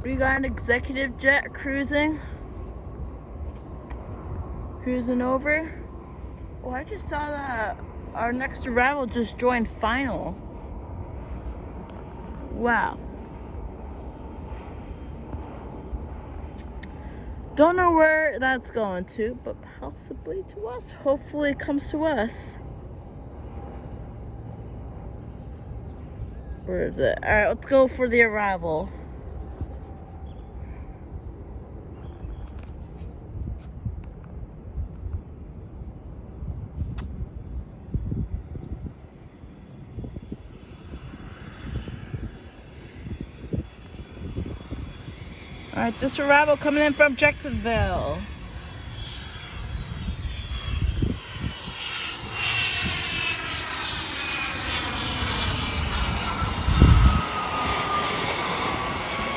We got an executive jet cruising over. Oh, I just saw that our next arrival just joined final. Wow. Don't know where that's going to, but possibly to us. Hopefully it comes to us. Where is it? Alright, let's go for the arrival. Alright, this arrival coming in from Jacksonville.